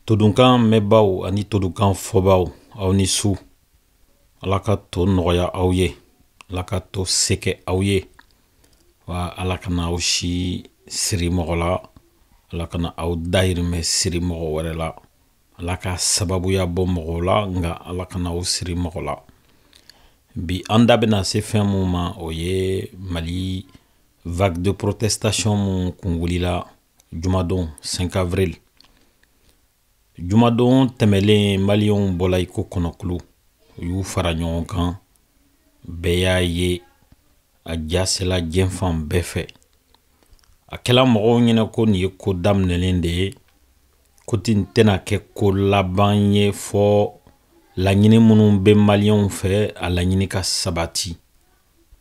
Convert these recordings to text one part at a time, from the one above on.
Todunkan mɛbaaw ani todunkan fɔbaaw aw ni su. Ala ka to nɔgɔya aw ye. Ala ka to se kɛ aw ye. Wa Ala kana aw si siri mɔgɔ la. Ala kana aw dayirimɛ siri mɔgɔ wɛrɛ la. Ala ka sababuya bɔ mɔgɔ la nga Ala kana aw siri mɔgɔ la. Bi an da bɛna se fɛn mun ma o ye Mali vague de protestation mun kun wulila jumadon 5 avril. Jumadon tɛmɛlen Maliyɛnw bɔla i ko kɔnɔkulu u y'u fara ɲɔgɔn kan. Bɛɛ y'a ye a jasela diɲɛ fan bɛɛ fɛ. A kɛla mɔgɔw ɲɛna ko nin ye ko daminɛlen de ye. Ko tin tɛna kɛ ko laban ye fɔ laɲini minnu bɛ Maliyɛnw fɛ a laɲini ka sabati.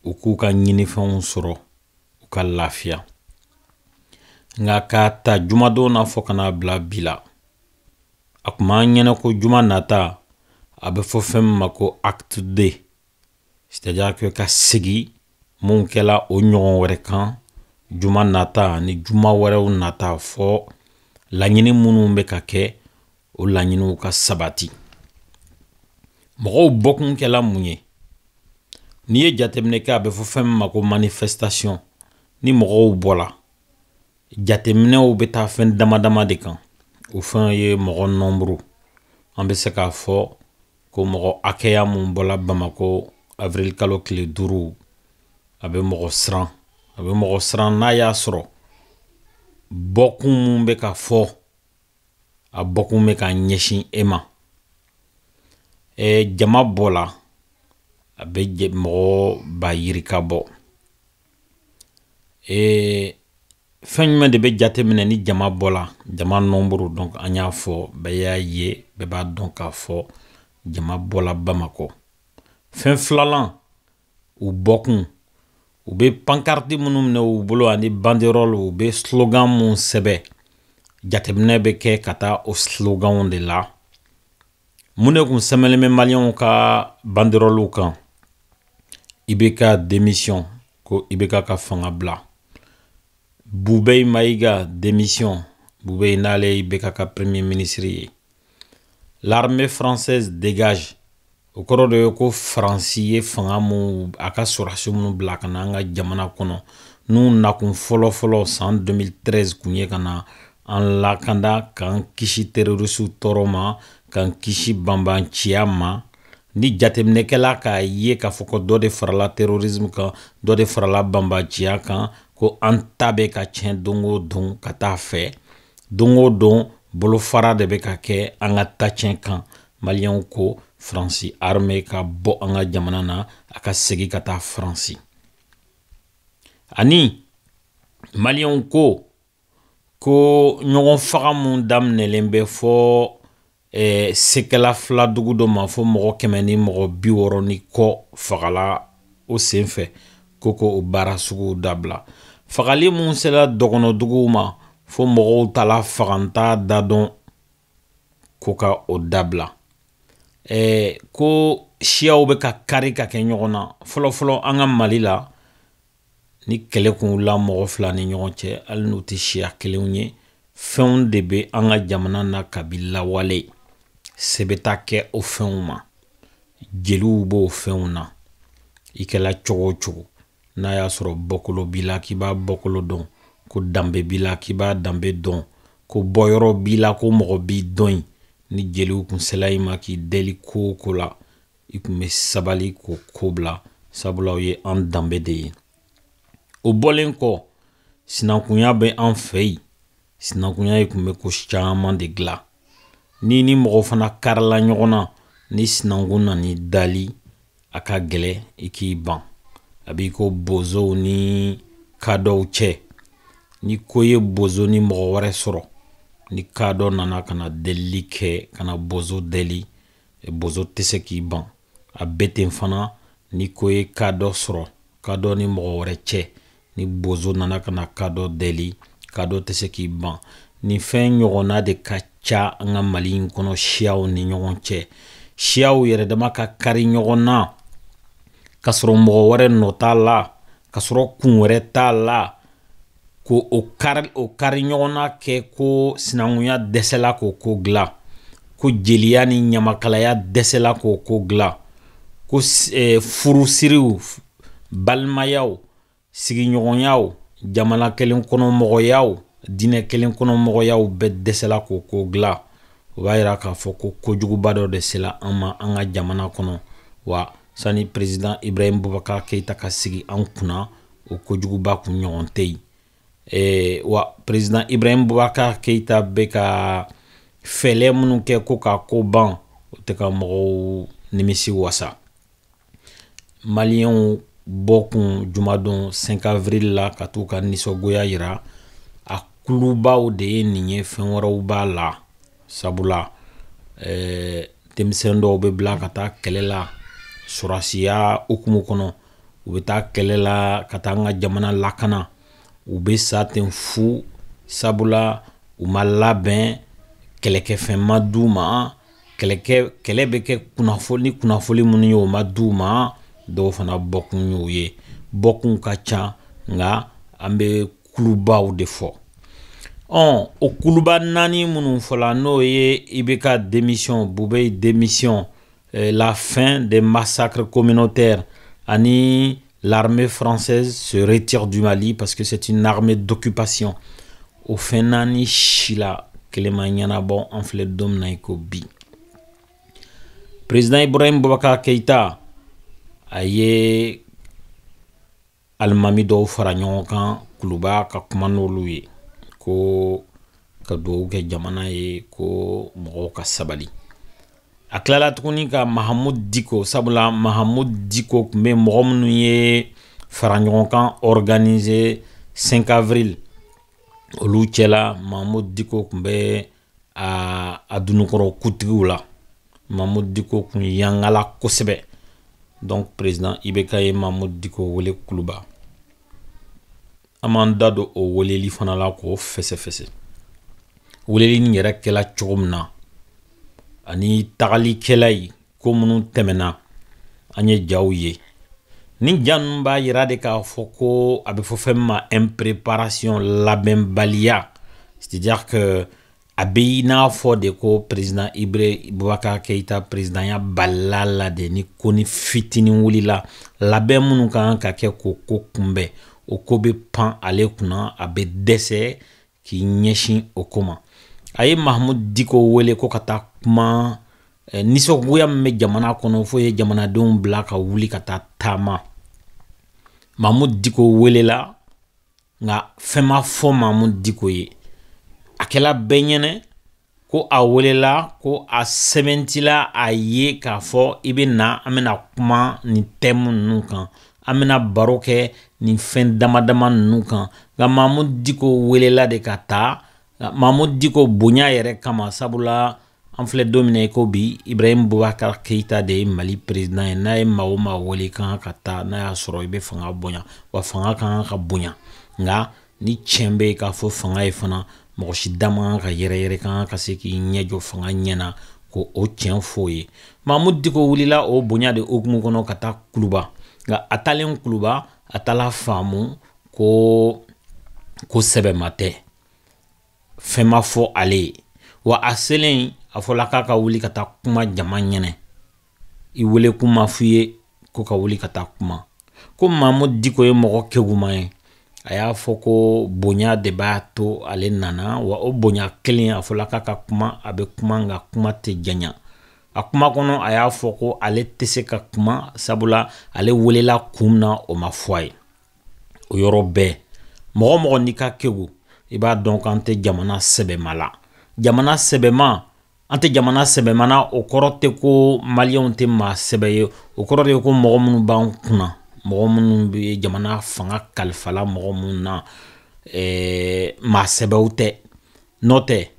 U k'u ka ɲinifɛnw sɔrɔ u ka lafiya. Nga k'a ta jumadon na fɔ kana bila bi la. A kun b'an ɲɛna ko juma nata a bɛ fɔ fɛn min ma ko acte 2. C'est-à-dire que ka segi mun kɛla o ɲɔgɔn wɛrɛ kan juma nata ni juma wɛrɛw nata fɔ laɲini minnu bɛ ka kɛ o laɲiniw ka sabati. Mɔgɔw bɔkun kɛla mun ye? N'i ye jateminɛ kɛ a bɛ fɔ fɛn min ma ko manifestation. Ni mɔgɔw bɔla jateminɛw bɛ taa fɛn damadama de kan. O fɛn ye mɔgɔ nombre. An bɛ se k'a fɔ ko mɔgɔ hakɛya mun bɔla Bamako avril kalo tile 5 a bɛ mɔgɔ siran. A bɛ mɔgɔ siran n'a y'a sɔrɔ bɔkun mun bɛ ka fɔ a bɔkun bɛ ka ɲɛsin e ma. Jama bɔla a bɛ mɔgɔ ba yirika bɔ. Fɛn jumɛn de bɛ jateminɛ ni jama bɔla jama nombre donc an y'a fɔ bɛɛ y'a ye bɛɛ b'a dɔn k'a fɔ jama bɔla Bamako. Fɛn filalan u bɔkun u bɛ pancarte minnu minɛ u bolo ani banderole u bɛ slogan mun sɛbɛ jateminɛ bɛ kɛ ka taa o sloganw de la. Mun de kun sɛmɛlen bɛ Maliyɛnw ka banderole kan? IBK démission ko IBK ka fanga bila. Boubèye Maïga démission. Boubèye n'ale IBK ka premier ministre ye. L'armée française dégage. O kɔrɔ de ye ko Faransi ye fanga mun a ka sɔrɔdasi minnu bila ka na an ka jamana kɔnɔ n'u nakun fɔlɔ san 2013 kun ye ka na an lakanda k'an kisi terroriste tɔɔrɔ ma k'an kisi banbanciya ma. Ni jateminɛkɛla k'a ye k'a fɔ ko dɔ de farala terrorisme kan dɔ de farala banbanciya kan ko an ta bɛ ka tiɲɛ don o don ka taa fɛ don o don bolofara de bɛ ka kɛ an ka ta tiɲɛ kan. Maliyɛnw ko Faransi armée ka bɔ an ka jamana na a ka segi ka taa Faransi. Ani Maliyɛnw ko ɲɔgɔn faga mun daminɛlen bɛ fɔ sekɛla fila dugu dɔ ma fɔ mɔgɔ 100 ni mɔgɔ 60 ni kɔ fagala o senfɛ ko o baara sugu dabila. Fagali mun sela dɔgɔnɔ duguw ma fɔ mɔgɔw tala faganta da dɔn ko ka o dabila. Ko siyaw bɛ ka kari ka kɛ ɲɔgɔn na. Fɔlɔ an ka Mali la ni kɛlɛ kun wulila mɔgɔ fila ni ɲɔgɔn cɛ hali n'u tɛ siya kelenw ye fɛnw de bɛ an ka jamana na kabi lawale. Se bɛ taa kɛ o fɛnw ma. Jeliw b'o fɛnw na. I kɛla cogo o cogo. N'a y'a sɔrɔ bɔkolo b'i la k'i b'a bɔkolo dɔn. Ko danbe b'i la k'i b'a danbe dɔn. Ko bɔyɔrɔ b'i la ko mɔgɔ b'i dɔn. Ni jeliw kun sela i ma k'i deli ko o ko la i kun bɛ sabali k'o ko bila sabula o ye an danbe de ye. O bɔlen kɔ sinankunya bɛ an fɛ yen. Sinankunya ye kun bɛ ko caman de dilan. Ni mɔgɔ fana karila ɲɔgɔn na ni sinankun nani dali a ka gɛlɛ i k'i ban. A b'i ko bozow ni kadɔw cɛ. Ni ko ye bozo ni mɔgɔ wɛrɛ sɔrɔ ni kadɔ nana kana deli kɛ kana bozo deli bozo tɛ se k'i ban. A bɛ ten fana ni ko ye kadɔ sɔrɔ kadɔ ni mɔgɔ wɛrɛ cɛ ni bozo nana kana kadɔ deli kadɔ tɛ se k'i ban. Ni fɛn ɲɔgɔnna de ka ca an ka Mali in kɔnɔ siyaw ni ɲɔgɔn cɛ. Siyaw yɛrɛ dama ka kari ɲɔgɔn na ka sɔrɔ mɔgɔ wɛrɛ nɔ t'a la ka sɔrɔ kun wɛrɛ t'a la. ko o kari ɲɔgɔnna kɛ ko sinankunya dɛsɛla k'o ko dilan, ko jeliya ni ɲamakalaya dɛsɛla k'o ko dilan, ko furusiriw, balimayaw, sigiɲɔgɔnyaw, jamana kelen kɔnɔ mɔgɔyaw, diinɛ kelen kɔnɔ mɔgɔyaw bɛɛ dɛsɛla k'o ko dilan. O b'a yira k'a fɔ ko kojuguba dɔ de sela an ma an ka jamana kɔnɔ, wa sani président Ibrahim Boubacar Keïta ka sigi an kunna o kojuguba kun ɲɔgɔn tɛ yen. Wa président Ibrahim Boubacar Keïta bɛ ka fɛlɛ minnu kɛ ko ka ko ban, o tɛ ka mɔgɔw nimisi wasa. Maliyɛnw bɔ kun jumadon 5 avril la ka t'u ka nisɔngoya yira, a kulubaw de ye nin ye, fɛn wɛrɛw b'a la. Sabula denmisɛn dɔw bɛ bila ka taa kɛlɛ la surasiya hukumu kɔnɔ, u bɛ taa kɛlɛ la ka taa an ka jamana lakana, u bɛ sa ten fu sabula u ma labɛn, kɛlɛkɛfɛn ma d'u ma, kɛlɛ bɛ kɛ kunnafoni minnu ye o ma d'u ma, dɔw fana bɔkun y'o ye. Bɔkun ka ca nka an bɛ kulubaw de fɔ. O kuluba naani minnu fɔla n'o ye IBK démission, Boubèye démission, la fin des massacres communautaires, ani l'armée française se retire du Mali parce que c'est une armée d'occupation. O fɛn naani si la kelen ma ɲɛnabɔ an filɛ don min na i ko bi. Président Ibrahim Boubacar Keïta a ye alimami dɔw fara ɲɔgɔn kan kuluba ka kuma n'olu ye, ko ka duwawu kɛ jamana ye, ko mɔgɔw ka sabali. A tilala tuguni ka Mahamudu Diko, sabula Mahamudu Diko tun bɛ mɔgɔ minnu ye fara ɲɔgɔn kan organiser 5 avril, olu cɛla Mahamudu Diko tun bɛ a dunukɔrɔ kutigiw la. Mahamudu Diko tun yangala kosɛbɛ. Donc président IBK ye Mahamudu Diko wele kuluba. An m'an da don o weleli fana la k'o fɛsɛfɛsɛ. Weleli nin yɛrɛ kɛla cogo min na, ani tagalikɛla yi ko minnu tɛmɛna, an ye jaw ye. Nin ja ninnu b'a yira de k'a fɔ ko a bɛ fɔ fɛn min ma impréparation, labɛnbaliya. C'est-à-dire que a bɛ i n'a fɔ de ko président Ibrahim Boubacar Keïta présidenya balila la de, ni ko ni fitinin wulila, labɛn minnu kan ka kɛ k'o ko kunbɛn, o ko bɛ pan ale kunna, a bɛ dɛsɛ k'i ɲɛsin o ko ma. A ye Mahamudu Diko wele ko ka taa kuma nisɔngoya min bɛ jamana kɔnɔ, fo ye jamanadenw bila ka wuli ka taa taama. Mahamudu Diko welela nka fɛn ma fɔ Mahamudu Diko ye. A kɛla bɛɛ ɲɛnɛ ko a welela, ko a sɛbɛntila a ye k'a fɔ i bɛ na, an bɛna kuma nin thème ninnu kan, an bɛna baro kɛ nin fɛn dama dama ninnu kan. Nka Mahamudu Diko welela de ka taa. Mahamudu Diko bonya yɛrɛ kama, sabula an filɛ don min na i ko bi, Ibrahim Boubacar Keïta de ye Mali président ye. N'a ye maa o maa wele kan ka taa, n'a y'a sɔrɔ i bɛ fanga bonya, wa fanga kan ka bonya. Nka ni tiɲɛ bɛ yen k'a fɔ fanga ye fana, mɔgɔ si da man ka yɛrɛ kan ka se k'i ɲɛ jɔ fanga ɲɛna, ko o tiɲɛ f'o ye. Mahamudu Diko wulila o bonya de hukumu kɔnɔ ka taa kuluba. Nka a taalen kuluba, a taala faamu ko sɛbɛma tɛ, fɛn ma fɔ ale ye. Wa a selen, a fɔla k'a ka wuli ka taa kuma jama ɲɛnɛ. I wele kun ma f'i ye ko ka wuli ka taa kuma. Ko Mahamudu Diko ye mɔgɔ kɛguman ye, a y'a fɔ ko bonya de b'a to ale nana, wa o bonya kelen a fɔla k'a ka kuma, a bɛ kuma nka kuma tɛ janya. A kuma kɔnɔ a y'a fɔ ko ale tɛ se ka kuma, sabula ale welela kun na o ma fɔ a ye. O yɔrɔ bɛɛ, mɔgɔ mɔgɔ n'i ka kɛgu, i b'a dɔn k'an tɛ jamana sɛbɛma la. Jamana sɛbɛma, an tɛ jamana sɛbɛma na, o kɔrɔ tɛ ko maliyɛnw tɛ maa sɛbɛ ye, o kɔrɔ de ye ko mɔgɔ minnu b'an kunna, mɔgɔ minnu bɛ jamana fanga kalifala mɔgɔ minnu na, maa sɛbɛw tɛ. N'o tɛ,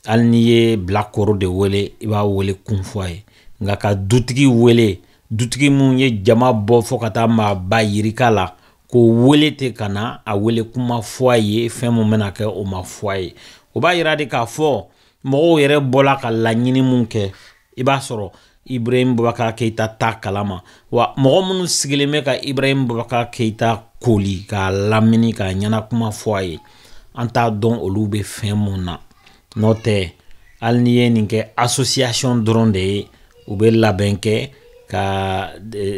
hali n'i ye Bilakoro de wele, i b'a wele kun fɔ a ye. Nka ka dutigi wele, dutigi minnu ye jama bɔ fo ka taa maaba yirika la, k'o wele tɛ ka na, a wele kuma fɔ a ye, fɛn mun bɛna kɛ o ma fɔ a ye. O b'a yira de k'a fɔ mɔgɔw yɛrɛ bɔla ka laɲini mun kɛ, i b'a sɔrɔ Ibrahim Boubacar Keïta t'a kalama. Wa mɔgɔ minnu sigilen bɛ ka Ibrahim Boubacar Keïta koli k'a lamini k'a ɲɛna kuma fɔ a ye an t'a dɔn olu bɛ fɛn mun na n'o tɛ hali n'i ye nin kɛ association dɔrɔn de ye u bɛ labɛn kɛ ka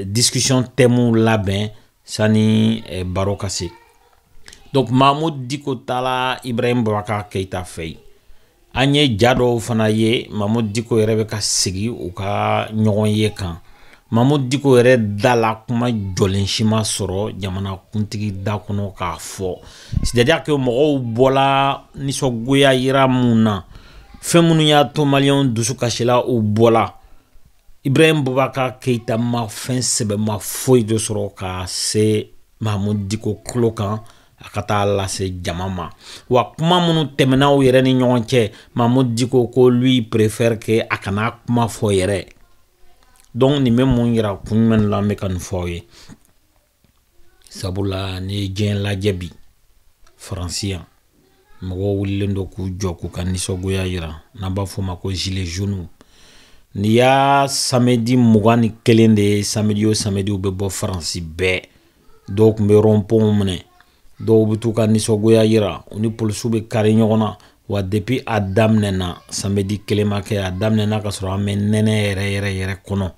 discussion thème labɛn sani baro ka se donc Mahamudu Diko taala Ibrahim Boubacar Keita fɛ an ye ja dɔw fana ye Mahamudu Diko yɛrɛ bɛ ka sigi u ka ɲɔgɔn ye kan Mahamudu Diko yɛrɛ da la kuma jɔlen si ma sɔrɔ jamana kuntigi da kɔnɔ k'a fɔ c'est-à-dire que mɔgɔw bɔla nisɔngoya yira mun na fɛn minnu y'a to maliyɛnw dusu kasila u bɔla Ibrahim Boubacar Keita ma fɛn sɛbɛ ma foyi de sɔrɔ ka se Mahamudu Diko kulo kan a ka taa lase jama ma wa kuma minnu tɛmɛna u yɛrɛ ni ɲɔgɔn cɛ Mahamudu Diko ko lui préfère que a kana kuma fɔ yɛrɛ donc nin bɛ mun yira kun jumɛn la n bɛ ka nin fɔ aw ye sabula ni ye diɲɛ lajɛ bi Faransi yan mɔgɔw wulilen don k'u jɔ k'u ka nisɔngoya yira n'an b'a fɔ o ma ko gilet jaune n'i y'a samedi 21 de ye samedi o samedi u bɛ bɔ Faransi bɛɛ dɔw tun bɛ rond-point minɛ dɔw bɛ t'u ka nisɔngoya yira u ni polisiw bɛ kari ɲɔgɔn na wa depuis a daminɛna samedi kelen ma kɛ a daminɛna ka sɔrɔ an bɛ nɛnɛ yɛrɛ kɔnɔ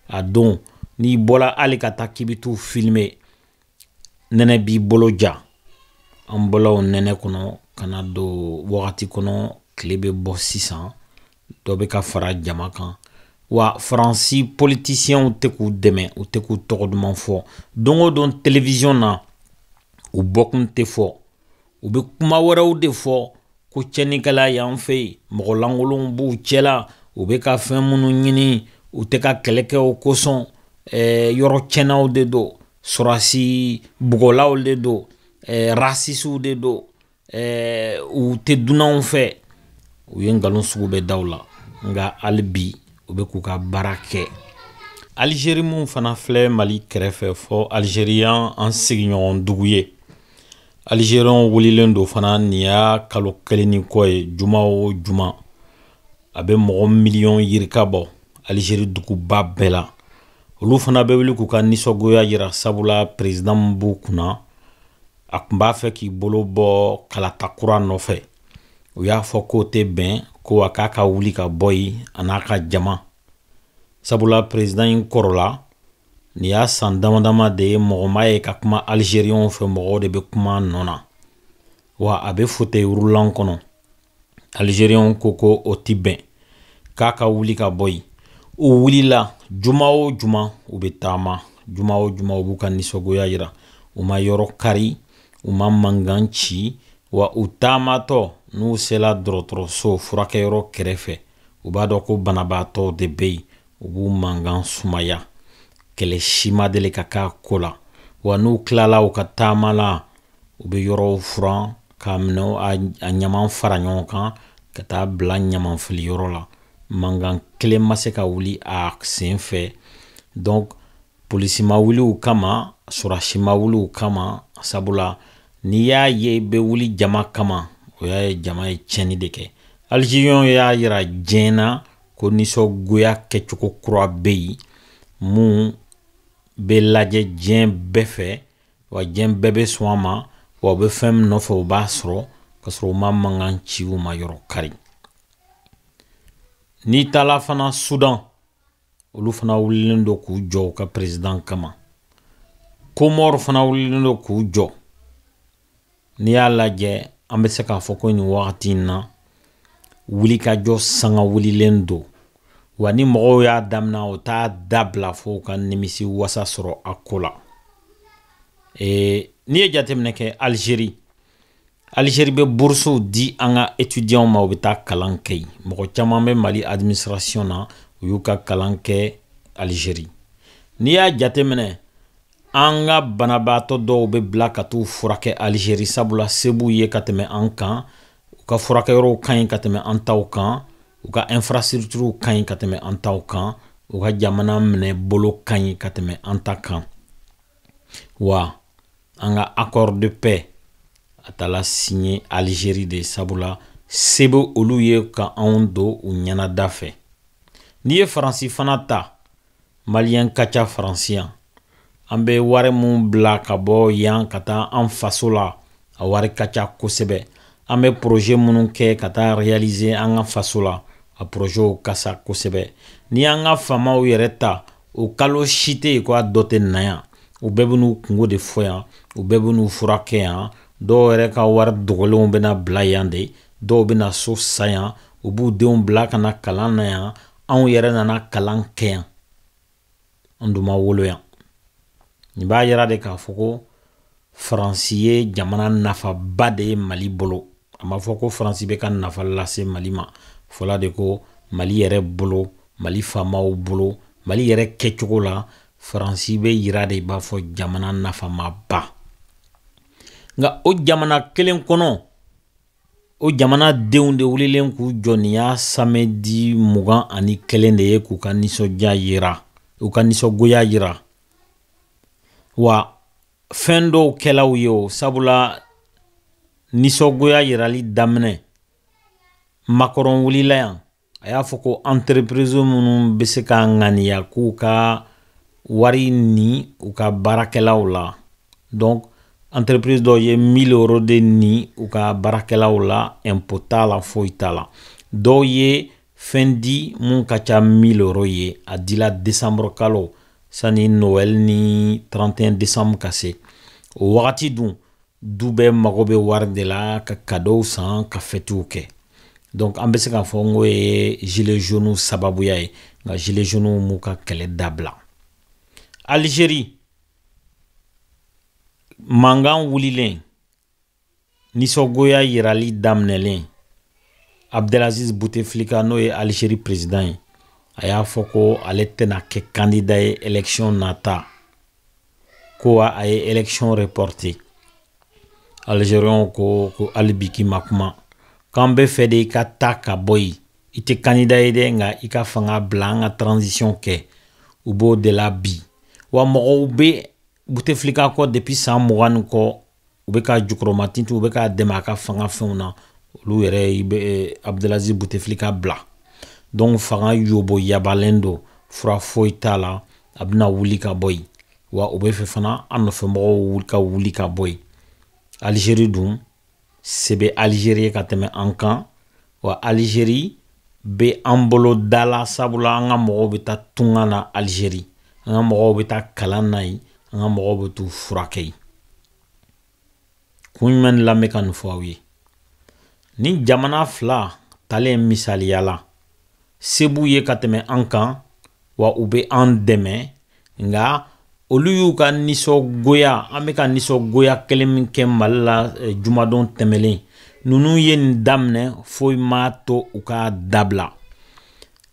a don n'i bɔla hali ka taa k'i bɛ t'u filmer nɛnɛ b'i bolo ja an bɔla o nɛnɛ kɔnɔ ka na don wagati kɔnɔ tile bɛ bɔ sisan dɔ bɛ ka fara jama kan wa Faransi politiciens tɛ k'u dɛmɛ u tɛ k'u tɔgɔ duman fɔ don o don télévision na u bɔkun tɛ fɔ u bɛ kuma wɛrɛw de fɔ ko cɛnnikɛla y'an fɛ yen mɔgɔ lankolonw b'u cɛla u bɛ ka fɛn minnu ɲini u tɛ ka kɛlɛ kɛ o kosɔn yɔrɔ cɛnnaw de don sɔrɔdasi bugɔlaw de don raciste de don u tɛ dunanw fɛ u ye nkalon sugu bɛɛ da u la nka hali bi u bɛ k'u ka baara kɛ Algérie mun fana filɛ Mali kɛrɛfɛ fɔ Algérien an sigiɲɔgɔn dugu ye Algériens wulilen don fana nin y'a kalo kelen ni kɔ ye juma o juma a bɛ mɔgɔ miliyɔn yirika bɔ Algérie duguba bɛɛ la olu fana bɛ wuli k'u ka nisɔngoya yira sabula président min b'u kunna a tun b'a fɛ k'i bolo bɔ kalata kura nɔfɛ u y'a fɔ k'o tɛ bɛn ko a k'a ka wuli ka bɔ yen a n'a ka jama sabula président in kɔrɔla nin y'a san damadama de ye mɔgɔ ma ye ka kuma Algériens fɛ mɔgɔw de bɛ kuma nɔ na wa a bɛ fauteuil roulant kɔnɔ Algériens ko ko o tɛ bɛn k'a ka wuli ka bɔ yen u wulila juma o juma u bɛ taama juma o juma u b'u ka nisɔngoya yira u ma yɔrɔ kari u ma mankan ci wa u taamatɔ n'u sela dɔgɔtɔrɔso furakɛyɔrɔ kɛrɛfɛ u b'a dɔn ko banabaatɔw de bɛ yen u b'u mankan sumaya kɛlɛ si ma deli ka k'a ko la wa n'u tilala u ka taama la u bɛ yɔrɔw furan k'a minɛ a ɲaman fara ɲɔgɔn kan ka taa bila ɲamanfili yɔrɔ la mankan kelen ma se ka wuli a sen fɛ donc polisi ma wuli u kama sɔrɔdasi ma wuli u kama sabula n'i y'a ye i bɛ wuli jama kama o y'a ye jama ye tiɲɛni de kɛ Algériens y'a yira diɲɛ na ko nisɔngoya kɛcogo kura bɛ yen mun bɛ lajɛ diɲɛ bɛɛ fɛ wa diɲɛ bɛɛ bɛ sɔn a ma wa u bɛ fɛn min nɔfɛ u b'a sɔrɔ ka sɔrɔ u ma mankan ci u ma yɔrɔ kari n'i taala fana Sudan olu fana wulilen don k'u jɔ u ka président kama Comore fana wulilen don k'u jɔ n'i y'a lajɛ an bɛ se k'a fɔ ko nin wagati in na wulikajɔ sanga wulilen don wa ni mɔgɔw y'a daminɛ o t'a dabila fo ka nimisi wasa sɔrɔ a ko la n'i ye jateminɛ kɛ Algérie bɛ boursew di an ka étudiants ma u bɛ taa kalan kɛ yen mɔgɔ caman bɛ Mali administration na u y'u ka kalan kɛ Algérie n'i y'a jateminɛ an ka banabaatɔ dɔw bɛ bila ka t'u furakɛ Algérie sabula se b'u ye ka tɛmɛ an kan u ka furakɛyɔrɔw ka ɲi ka tɛmɛ an taw kan u ka infrastructure ka ɲi ka tɛmɛ an taw kan u ka jamana minɛ bolo ka ɲi ka tɛmɛ an ta kan wa an ka accord de paix a taala signé Algérie de sabula se bɛ olu ye ka anw don u ɲɛnada fɛ n'i ye Faransi fana ta maliyɛn ka ca Faransi yan an bɛ wari mun bila ka bɔ yan ka taa an faso la a wari ka ca kosɛbɛ an bɛ projet minnu kɛ ka taa réaliser an ka faso la a projet ka sa kosɛbɛ ni an ka famaw yɛrɛ ta o kalo si tɛ yen ko a dɔ tɛ na yan u bɛɛ bɛ n'u kungo de fɔ yan u bɛɛ bɛ n'u furakɛ yan dɔw yɛrɛ ka wari dogolenw bɛna bila yan de dɔw bɛna so sa yan u b'u denw bila ka na kalan na yan anw yɛrɛ nana kalan kɛ yan an dun ma wolo yan nin b'a yira de k'a fɔ ko faransi ye jamana nafaba de ye mali bolo a ma fɔ ko faransi bɛ ka nafa lase mali ma fɔla de ko mali yɛrɛ bolo mali faamaw bolo mali yɛrɛ kɛcogo la faransi bɛ yira de b'a fɔ jamana nafamaba nka o jamana kelen kɔnɔ o jamana denw de wulilen k'u jɔ nin y'a samedi 21 de ye k'u ka nisɔndiya yira u ka nisɔngoya yira wa fɛn dɔw kɛlaw ye o sabula nisɔngoya yirali daminɛ Macron wulila yan a y'a fɔ ko entreprise minnu bɛ se ka ŋaniya k'u ka wari ni u ka baarakɛlaw la donc entreprise dɔw ye 1000 € de ni u ka baarakɛlaw la impôt t'a la foyi t'a la dɔw ye fɛn di mun ka ca 1000 € ye a dila décembre kalo sani Noël ni 31 décembre ka se o wagati dun du bɛɛ mago bɛ wari de la ka cadeau san ka fêtiw kɛ donc an bɛ se k'a fɔ n ko ye gilet jaune sababuya ye nka gilet jaune m'u ka kɛlɛ dabila Algérie mankan wulilen nisɔngoya yirali daminɛlen Abdelaziz Bouteflika n'o ye Algérie président ye a y'a fɔ ko ale tɛna kɛ candidat ye élection nata ko a ye élection reporté Algériens ko hali bi k'i ma kuma k'an bɛ fɛ de i ka taa ka bɔ yen i tɛ candidat ye dɛ nka i ka fanga bila an ka transition kɛ u b'o de la bi wa mɔgɔw bɛ Bouteflika kɔ depuis san 20 kɔ u bɛ ka jukɔrɔmatintin u bɛ ka dɛmɛ a ka fanga fɛnw na olu yɛrɛ i bɛ Abdelaziz Bouteflika bila donc fanga yobo yabalen do fura foyi t'a la a bɛna wuli ka bɔ yen wa u bɛ fɛ fana an nɔfɛmɔgɔw ka wuli ka bɔ yen Algérie dun se bɛ Algérie ka tɛmɛ an kan wa Algérie bɛ an bolo da la sabula an ka mɔgɔw bɛ taa tunga na Algérie an ka mɔgɔw bɛ taa kalan na yen an ka mɔgɔw bɛ t'u furakɛ yen kun jumɛn de la n bɛ ka nin fɔ aw ye ni jamana fila talen misaliya la se b'u ye ka tɛmɛ an kan wa u bɛ an dɛmɛ nka olu y'u ka nisɔngoya an bɛ ka nisɔngoya kelen min kɛ Mali la jumadon tɛmɛlen ninnu ye nin daminɛ foyi ma to u ka dabila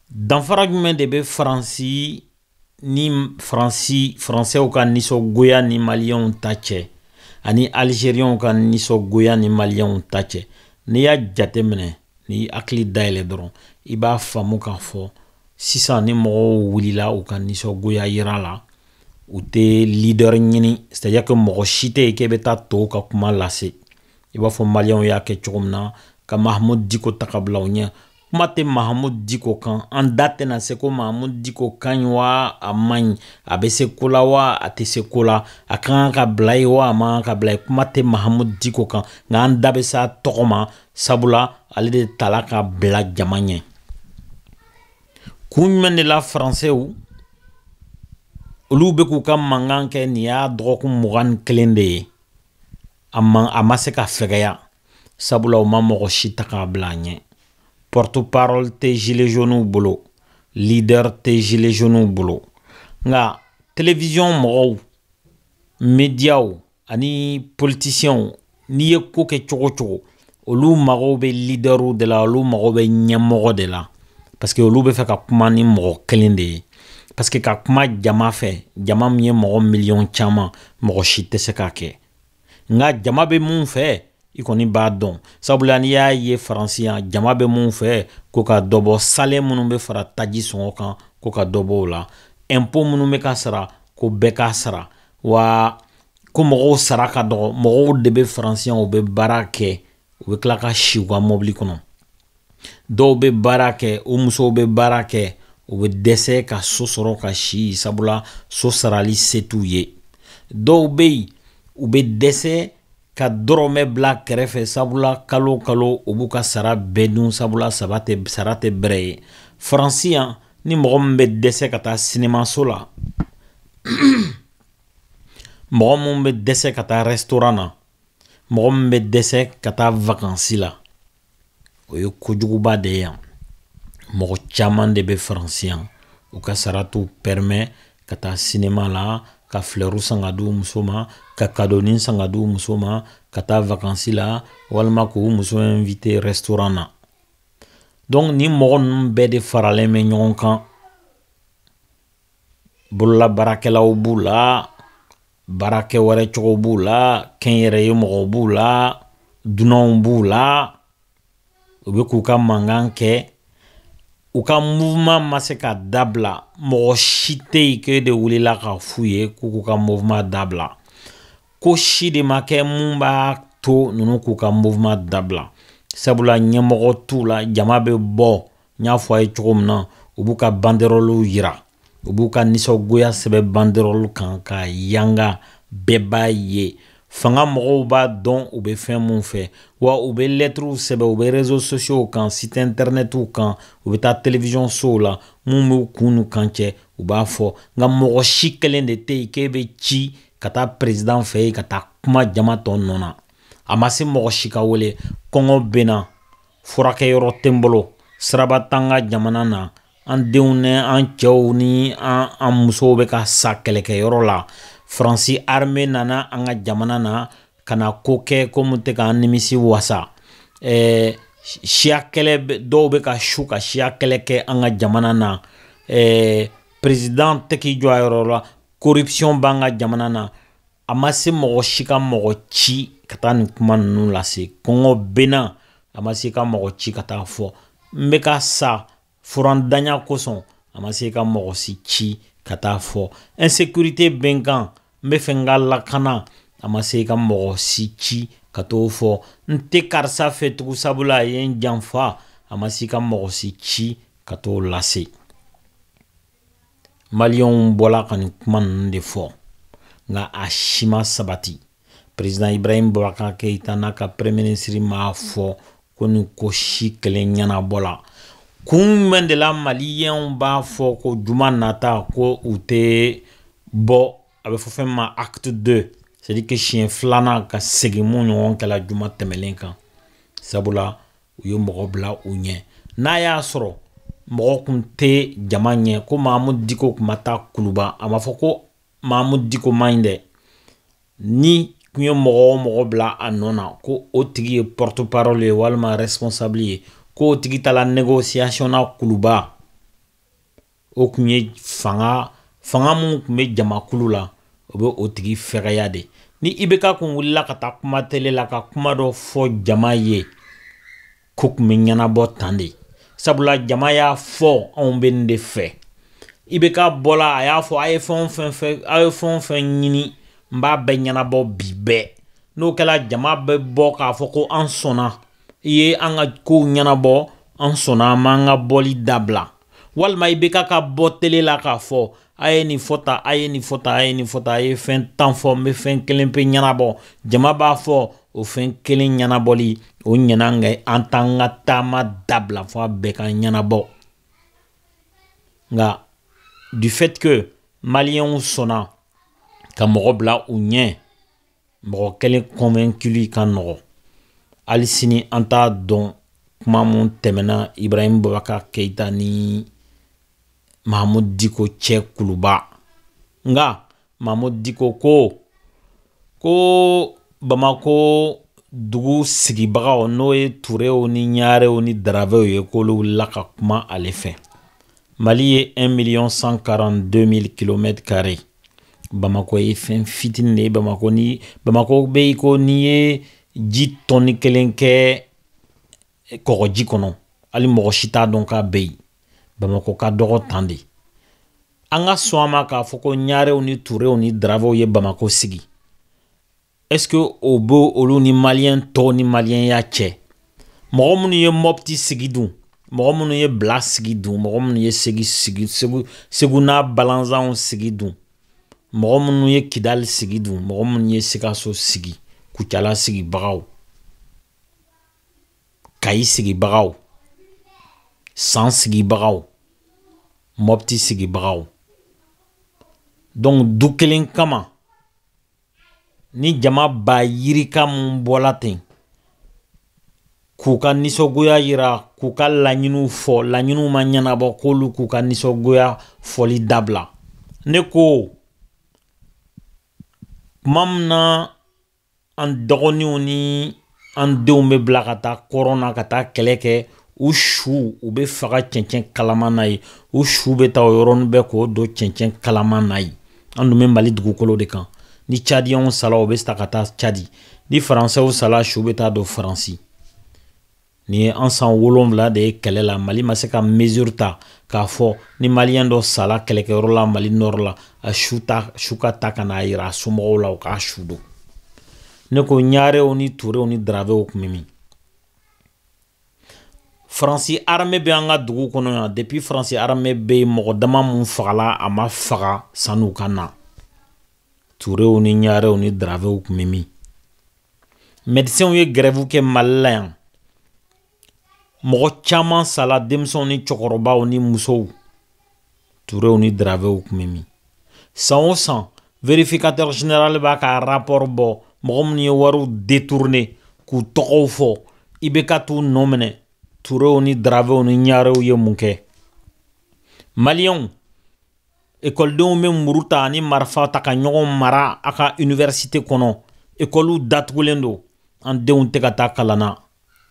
danfara jumɛn de bɛ Faransi ni Faransɛw ka nisɔngoya ni Maliyɛnw ta cɛ ani Algériens ka nisɔngoya ni Maliyɛnw ta cɛ n'i y'a jateminɛ ni hakili dayɛlɛ dɔrɔn i b'a faamu k'a fɔ sisan ni mɔgɔw wulila u ka nisɔngoya yira la u tɛ leader ɲini c'est-à-dire que mɔgɔ si tɛ yen k'e bɛ taa tɔw ka kuma lase i b'a fɔ Maliyɛnw y'a kɛ cogo min na ka Mahamud Diko ta ka bila u ɲɛ kuma tɛ Mahamud Diko kan an da tɛna se ko Mahamud Diko ka ɲi wa a man ɲi a bɛ se ko la wa a tɛ se ko la a ka kan ka bila yen wa a man kan ka bila yen kuma tɛ Mahamud Diko kan nka an da bɛ se a tɔgɔ ma sabula ale de tala ka bila jama ɲɛ kun jumɛn de la Faransɛw olu bɛ k'u ka mankan kɛ nin y'a dɔgɔkun 21 de ye a ma se ka fɛgɛya sabula u ma mɔgɔ si ta k'a bila a ɲɛ porte-parole tɛ gilet jaune bolo leader tɛ gilet jaune bolo nka télévision mɔgɔw médiaw ani politiciens n'i ye ko kɛ cogo cogo olu mago bɛ leaderw de la olu mago bɛ ɲɛmɔgɔ de la parce que olu bɛ fɛ ka kuma ni mɔgɔ kelen de ye parce que ka kuma jama fɛ jama min ye mɔgɔ miliyɔn caman mɔgɔ si tɛ se k'a kɛ nka jama bɛ mun fɛ i kɔni b'a dɔn sabula n'i y'a ye Faransi yan jama bɛ mun fɛ ko ka dɔ bɔ salaire minnu bɛ fara taji sɔngɔ kan ko ka dɔ bɔ o la impôt minnu bɛ ka sara ko bɛɛ k'a sara wa ko mɔgɔw sara ka dɔgɔ mɔgɔw de bɛ Faransi yan u bɛ baara kɛ u bɛ tila ka si u ka mobili kɔnɔ dɔw bɛ baara kɛ o musow bɛ baara kɛ u bɛ dɛsɛ ka so sɔrɔ ka si sabula so sarali se t'u ye dɔw bɛ yen u bɛ dɛsɛ ka dɔrɔmɛ bila kɛrɛfɛ sabula kalo kalo u b'u ka sara bɛɛ dun sabula sara tɛ bɛrɛ ye faransi yan ni mɔgɔ min bɛ dɛsɛ ka taa sinemaso la mɔgɔ min bɛ dɛsɛ ka taa restaurant na mɔgɔ min bɛ dɛsɛ ka taa vacances la o ye kojuguba de ye yan mɔgɔ caman de bɛ faransi yan u ka sara t'u permet ka taa sinema la ka fleurs san ka di u muso ma ka cadeaunin san ka di u muso ma ka taa vacances la walima k'u muso inviter restaurant na donc ni mɔgɔ ninnu bɛɛ de faralen bɛ ɲɔgɔn kan bololabaarakɛlaw b'u la baarakɛ wɛrɛ cogo b'u la kɛnyɛrɛye mɔgɔw b'u la dunanw b'u la u bɛ k'u ka mankan kɛ u ka mouvement ma se ka dabila mɔgɔ si tɛ yen k'e de wulila ka f'u ye k'u ka mouvement dabila ko si de ma kɛ mun b'a to ninnu k'u ka mouvement dabila sabula ɲɛmɔgɔ t'u la jama bɛ bɔ n y'a fɔ a ye cogo min na u b'u ka banderole yira u b'u ka nisɔngoya sɛbɛn banderole kan ka yanga bɛɛ b'a ye fanga mɔgɔw b'a dɔn u bɛ fɛn mun fɛ wa u bɛ lettres sɛbɛn u bɛ réseaux sociaux kan site internetw kan u bɛ taa télévision sow la mun b'u kun n'u kan cɛ u b'a fɔ nka mɔgɔ si kelen de tɛ yen k'e bɛ ci ka taa président fɛ yen ka taa kuma jama tɔ nɔ na a ma se mɔgɔ si ka wele kɔngɔ bɛ na furakɛyɔrɔ tɛ n bolo siraba t'an ka jamana na an denw ni an cɛw ni an musow bɛ ka sa kɛlɛkɛyɔrɔ la faransi armée nana an ka jamana na ka na ko kɛ ko mun tɛ k'an nimisi wasa siya kɛlɛ dɔw bɛ ka su ka siya kɛlɛ kɛ an ka jamana na président tɛ k'i jɔ a yɔrɔ la corruption b'an ka jamana na a ma se mɔgɔ si ka mɔgɔ ci ka taa nin kuma ninnu lase kɔngɔ bɛ na a ma se ka mɔgɔ ci ka taa fɔ n bɛ ka sa furandanya kosɔn a ma se ka mɔgɔ si ci ka taa fɔ insécurité bɛ n kan n bɛ fɛ n ka lakana a ma se ka mɔgɔ si ci ka t'o fɔ n tɛ karisa fɛ tugun sabula a ye n janfa a ma se ka mɔgɔ si ci ka t'o lase maliyɛnw bɔla ka nin kuma ninnu de fɔ nka a si ma sabati président Ibrahim Boubacar Keïta n'a ka premier ministre m'a fɔ ko nin ko si kelen ɲɛnabɔla kun jumɛn de la maliyɛnw b'a fɔ ko juma nata ko u tɛ bɔ a bɛ fɔ fɛn ma acte 2 c'est à dire que siɲɛ filanan ka segin mun ɲɔgɔn kɛla juma tɛmɛlen kan sabula u ye mɔgɔ bila u ɲɛ n'a y'a sɔrɔ mɔgɔ kun tɛ jama ɲɛ ko Mahamudu Diko kun ma taa Kuluba a ma fɔ ko Mahamudu Diko man ɲi dɛ ni kun ye mɔgɔ o mɔgɔ bila a nɔ na ko o tigi ye porte parole ye walima responsable ye ko o tigi taala négociation na Kuluba o kun ye fanga mun kun bɛ jamakulu la o bɛ o tigi fɛgɛya de ni IBK kun wulila ka taa kuma télé la ka kuma dɔ fɔ jama ye ko kun bɛ ɲɛnabɔ tan de sabula jama y'a fɔ anw bɛ nin de fɛ IBK bɔla a y'a fɔ a ye fɛn o fɛn ɲini n b'a bɛɛ ɲɛnabɔ bi bɛɛ n'o kɛla jama bɛ bɔ k'a fɔ ko an sɔnna i ye an ka kow ɲɛnabɔ an sɔnna an m'an ka bɔli dabila walima IBK ka bɔ télé la k'a fɔ a ye nin fɔ tan a ye nin fɔ tan a ye nin fɔ tan a ye fɛn tan fɔ n bɛ fɛn kelen pe ɲɛnabɔ jama b'a fɔ o fɛn kelen ɲɛnabɔli o ɲɛna nka an t'an ka taama dabila fo a bɛɛ ka ɲɛnabɔ nka du fait que maliyɛnw sɔnna ka mɔgɔ bila u ɲɛ mɔgɔ kelen convainculi ka nɔgɔ hali sini an t'a dɔn kuma mun tɛmɛna Ibrahim Boubacar Keïta ni Mahamudu Diko cɛ Kuluba nka Mahamudu Diko ko Bamako dugu sigibagaw n'o ye Turew ni Ɲarew ni Darawew ye k'olu wulila ka kuma ale fɛ Mali ye 1,142,000 km². Bamako ye fɛn fitinin de ye Bamako bɛ i ko n'i ye ji tɔni kelen kɛ kɔgɔji kɔnɔ hali mɔgɔ si t'a dɔn k'a bɛ yen Bamako ka dɔgɔ tan de an ka sɔn a ma k'a fɔ ko Ɲarew ni Turew ni Darawew ye Bamako sigi est-ce que o bɛ olu ni maliyɛn tɔw ni maliyɛnya cɛ mɔgɔ minnu ye Mopti sigi dun mɔgɔ minnu ye Bila sigi dun mɔgɔ minnu ye Segu n'a Balanzanw sigi dun mɔgɔ minnu ye Kidal sigi dun mɔgɔ minnu ye Sikaso sigi Kucala sigi bagaw Kayi sigi bagaw San sigi bagaw Mopti sigi bagaw donc du kelen kama ni jama ba yirika mun bɔla ten k'u ka nisɔngoya yira k'u ka laɲiniw fɔ laɲiniw ma ɲɛnabɔ k'olu k'u ka nisɔngoya fɔli dabila ne ko tuma min na an dɔgɔninw ni an denw bɛ bila ka taa kɔrɔn na ka taa kɛlɛ kɛ u su u bɛ faga cɛncɛn kalaman na ye u su bɛ taa o yɔrɔnin bɛɛ k'o don cɛncɛn kalaman na ye an dun bɛ Mali dugukolo de kan ni Tchadiens sala o bɛ ta ka taa Tchadi ni Faransɛw sala su bɛ taa don Faransi ni ye an san 7 de ye kɛlɛ la Mali ma se ka mesure ta k'a fɔ ni Malien dɔ sala kɛlɛkɛyɔrɔ la Mali nord la a su ka ta ka n'a yira a somɔgɔw la u k'a su don ne ko Ɲarew ni Turew ni Dravew tun bɛ min Faransi armée bɛ an ka dugu kɔnɔ yan depuis Faransi armée bɛ mɔgɔ dama mun fagala a ma faga sanu ka na Turew ni Ɲarew ni Dravew tun bɛ min médecins ye grève kɛ Mali la yan mɔgɔ caman sala denmisɛnw ni cɛkɔrɔbaw ni musow Turew ni Dravew tun bɛ min san o san vérificateur général b'a ka rapport bɔ mɔgɔ minnu ye wariw détourné k'u tɔgɔw fɔ i bɛ ka t'u nɔ minɛ Turew ni Dravew ni Ɲarew ye mun kɛ Maliens écoledenw bɛ muru ta ani marifa ta ka ɲɔgɔn mara a ka université kɔnɔ écoles datugulen don an denw tɛ ka taa kalan na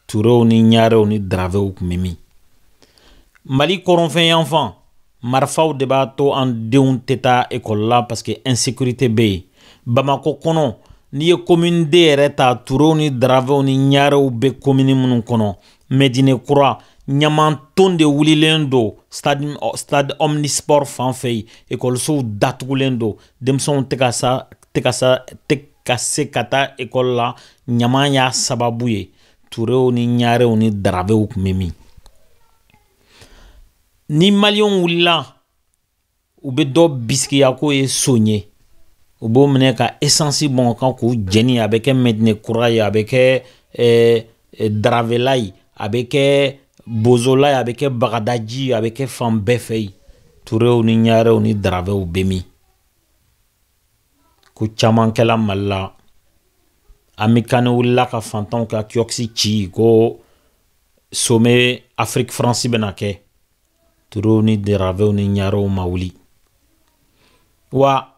Turew ni Ɲarew ni Dravew tun bɛ min Mali kɔrɔnfɛn yanfan marifaw de b'a to an denw tɛ taa école la parce que insécurité bɛ yen Bamako kɔnɔ n'i ye commune D yɛrɛ ta Turew ni Dravew ni Ɲarew bɛ commune minnu kɔnɔ Médine Kura ɲamanton de wulilen don stade omnisport fan fɛ yen écolesow datugulen don denmisɛnw tɛ ka se ka taa école la ɲaman y'a sababu ye Turew ni Ɲarew ni Dravew tun bɛ min ni Maliens wulila u bɛ dɔ bisikiya k'o ye son ye u b'o minɛ ka essence bɔn kan k'u jeni a bɛ kɛ Médine Kura ye a bɛ kɛ Dravela ye a bɛ kɛ Bozola ye a bɛ kɛ Bagadaji ye a bɛ kɛ fan bɛɛ fɛ yen Turew ni Ɲarew ni Dravew bɛ min ko caman kɛla Mali la Amikane wulila ka fantanw ka kiosque ci ko sommet Afrique France bɛna kɛ Turew ni Dravew ni Ɲarew ma wuli wa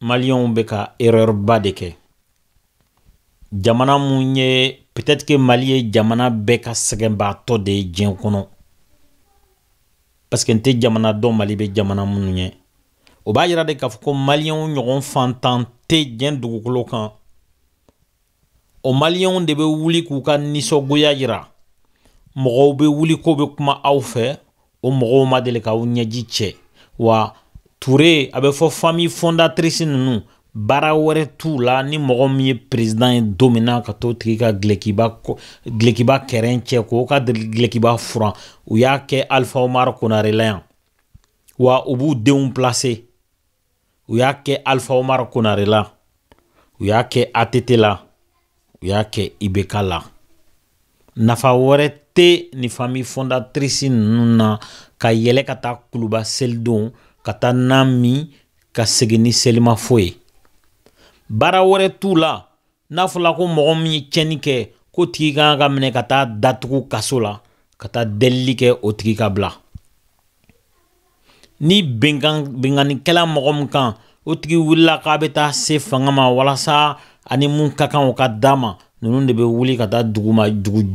Maliens bɛ ka erreur ba de kɛ jamana mun ye peut-être que Mali ye jamana bɛɛ ka sɛgɛnbaatɔ de ye diɲɛ kɔnɔ parce que n tɛ jamana dɔn Mali bɛ jamana minnu ye o b'a yira de k'a fɔ ko Maliens ɲɔgɔn fantan tɛ diɲɛ dugukolo kan o Maliens de bɛ wuli k'u ka nisɔngoya yira mɔgɔw bɛ wuli k'o bɛ kuma aw fɛ o mɔgɔw ma deli k'aw ɲɛji cɛ wa Ture a bɛ fɔ famille fondatrice ninnu baara wɛrɛ t'u la ni mɔgɔ min ye président ye don min na ka t'o tigi ka glekiba kɛrɛn cɛ k'o ka glekiba furan u y'a kɛ Alpha Omar Konare la yan wa u b'u denw placer u y'a kɛ Alpha Omar Konare la u y'a kɛ ATT la u y'a kɛ IBK la nafa wɛrɛ tɛ ni famille fondatrice ninnu na ka yɛlɛ ka taa kuluba selidon ka taa na min ka segin ni selima foyi baara wɛrɛ t'u la n'a fɔla ko mɔgɔ min ye tiɲɛni kɛ ko tigi kan ka minɛ ka taa datugu kaso la ka taa delili kɛ o tigi ka bila ni benganikɛla mɔgɔ min kan o tigi wulila k'a bɛ taa se fanga ma walasa ani mun ka kan o ka d'a ma ninnu de bɛ wuli ka taa dugu